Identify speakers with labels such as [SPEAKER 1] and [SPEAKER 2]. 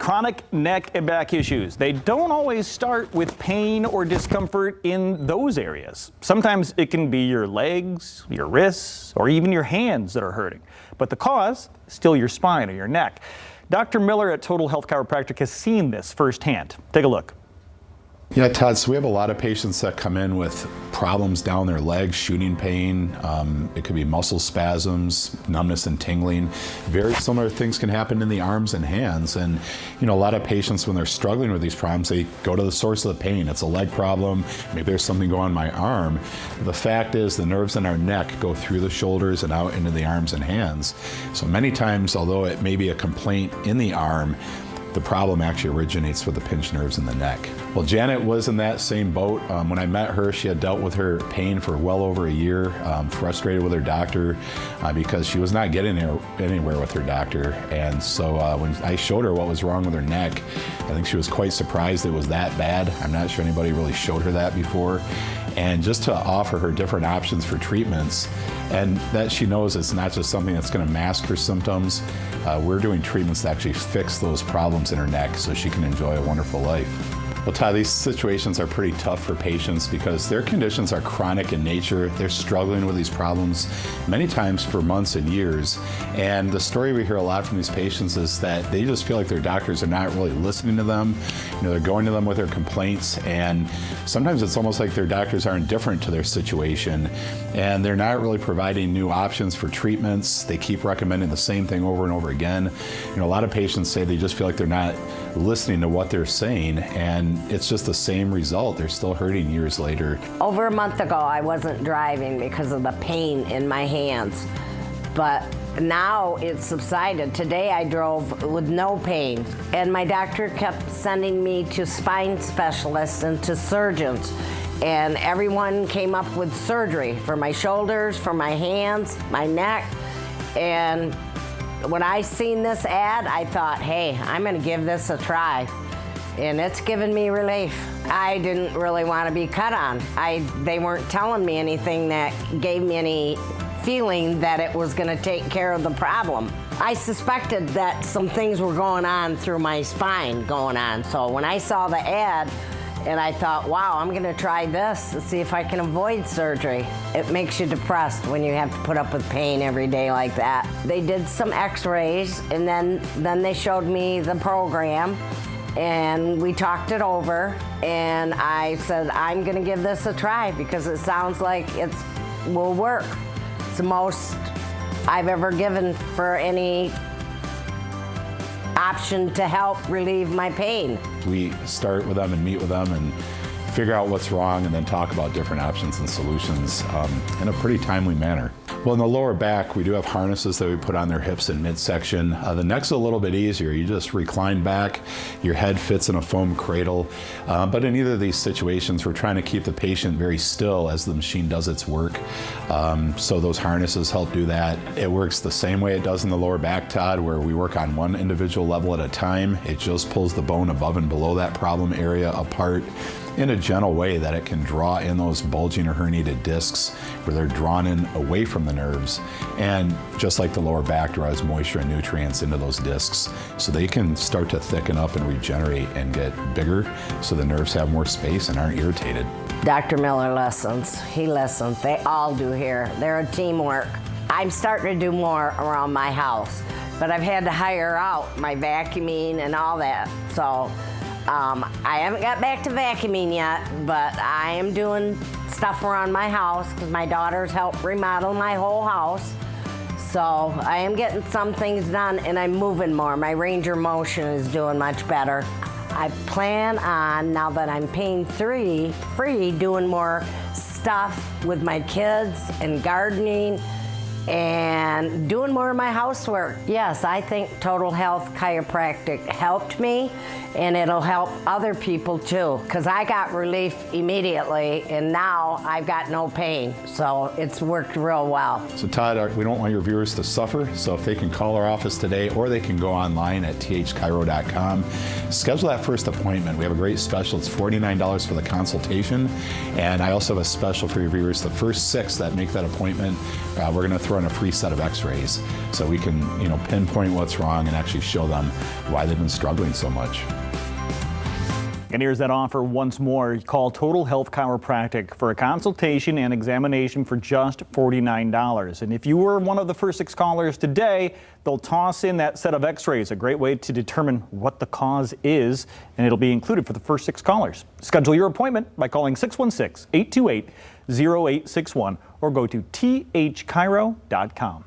[SPEAKER 1] Chronic neck and back issues. They don't always start with pain or discomfort in those areas. Sometimes it can be your legs, your wrists, or even your hands that are hurting. But the cause is still your spine or your neck. Dr. Miller at Total Health Chiropractic has seen this firsthand. Take a look.
[SPEAKER 2] Yeah, Todd, so we have a lot of patients that come in with problems down their legs, shooting pain. It could be muscle spasms, numbness and tingling. Very similar things can happen in the arms and hands. And, a lot of patients, when they're struggling with these problems, they go to the source of the pain. It's a leg problem. Maybe there's something going on in my arm. The fact is the nerves in our neck go through the shoulders and out into the arms and hands. So many times, although it may be a complaint in the arm, the problem actually originates with the pinched nerves in the neck. Well, Janet was in that same boat. When I met her, she had dealt with her pain for well over a year, frustrated with her doctor because she was not getting anywhere with her doctor. And so when I showed her what was wrong with her neck, I think she was quite surprised it was that bad. I'm not sure anybody really showed her that before. And just to offer her different options for treatments, and that she knows it's not just something that's going to mask her symptoms. We're doing treatments to actually fix those problems in her neck so she can enjoy a wonderful life. Well, Todd, these situations are pretty tough for patients because their conditions are chronic in nature. They're struggling with these problems many times for months and years. And the story we hear a lot from these patients is that they just feel like their doctors are not really listening to them. They're going to them with their complaints, and sometimes it's almost like their doctors are indifferent to their situation, and they're not really providing new options for treatments. They keep recommending the same thing over and over again. A lot of patients say they just feel like they're not listening to what they're saying, and it's just the same result. They're still hurting years later.
[SPEAKER 3] Over a month ago, I wasn't driving because of the pain in my hands, but now it's subsided. Today I drove with no pain, and my doctor kept sending me to spine specialists and to surgeons, and everyone came up with surgery for my shoulders, for my hands, my neck. And when I seen this ad, I thought, hey, I'm gonna give this a try. And it's given me relief. I didn't really want to be cut on. They weren't telling me anything that gave me any feeling that it was gonna take care of the problem. I suspected that some things were going on through my spine going on. So when I saw the ad, and I thought, wow, I'm gonna try this to see if I can avoid surgery. It makes you depressed when you have to put up with pain every day like that. They did some x-rays, and then they showed me the program, and we talked it over, and I said, I'm gonna give this a try because it sounds like it will work. It's the most I've ever given for any option to help relieve my pain.
[SPEAKER 2] We start with them and meet with them and figure out what's wrong and then talk about different options and solutions in a pretty timely manner. Well, in the lower back, we do have harnesses that we put on their hips and midsection. The neck's a little bit easier. You just recline back, your head fits in a foam cradle. But in either of these situations, we're trying to keep the patient very still as the machine does its work. So those harnesses help do that. It works the same way it does in the lower back, Todd, where we work on one individual level at a time. It just pulls the bone above and below that problem area apart in a gentle way that it can draw in those bulging or herniated discs where they're drawn in away from the nerves. And just like the lower back draws moisture and nutrients into those discs, so they can start to thicken up and regenerate and get bigger so the nerves have more space and aren't irritated.
[SPEAKER 3] Dr. Miller listens. He listens. They all do here. They're a teamwork. I'm starting to do more around my house, but I've had to hire out my vacuuming and all that. So I haven't got back to vacuuming yet, but I am doing stuff around my house because my daughters help remodel my whole house. So I am getting some things done, and I'm moving more. My range of motion is doing much better. I plan on, now that I'm pain-free, doing more stuff with my kids and gardening and doing more of my housework. Yes, I think Total Health Chiropractic helped me, and it'll help other people too, because I got relief immediately, and now I've got no pain, so it's worked real well.
[SPEAKER 2] So Todd, we don't want your viewers to suffer, so if they can call our office today, or they can go online at thchiro.com, schedule that first appointment. We have a great special. It's $49 for the consultation, and I also have a special for your viewers. The first 6 that make that appointment, we're going to throw run a free set of x-rays so we can, pinpoint what's wrong and actually show them why they've been struggling so much.
[SPEAKER 1] And here's that offer once more. Call Total Health Chiropractic for a consultation and examination for just $49. And if you were one of the first 6 callers today, they'll toss in that set of x-rays, a great way to determine what the cause is, and it'll be included for the first 6 callers. Schedule your appointment by calling 616-828-0861 or go to thchiro.com.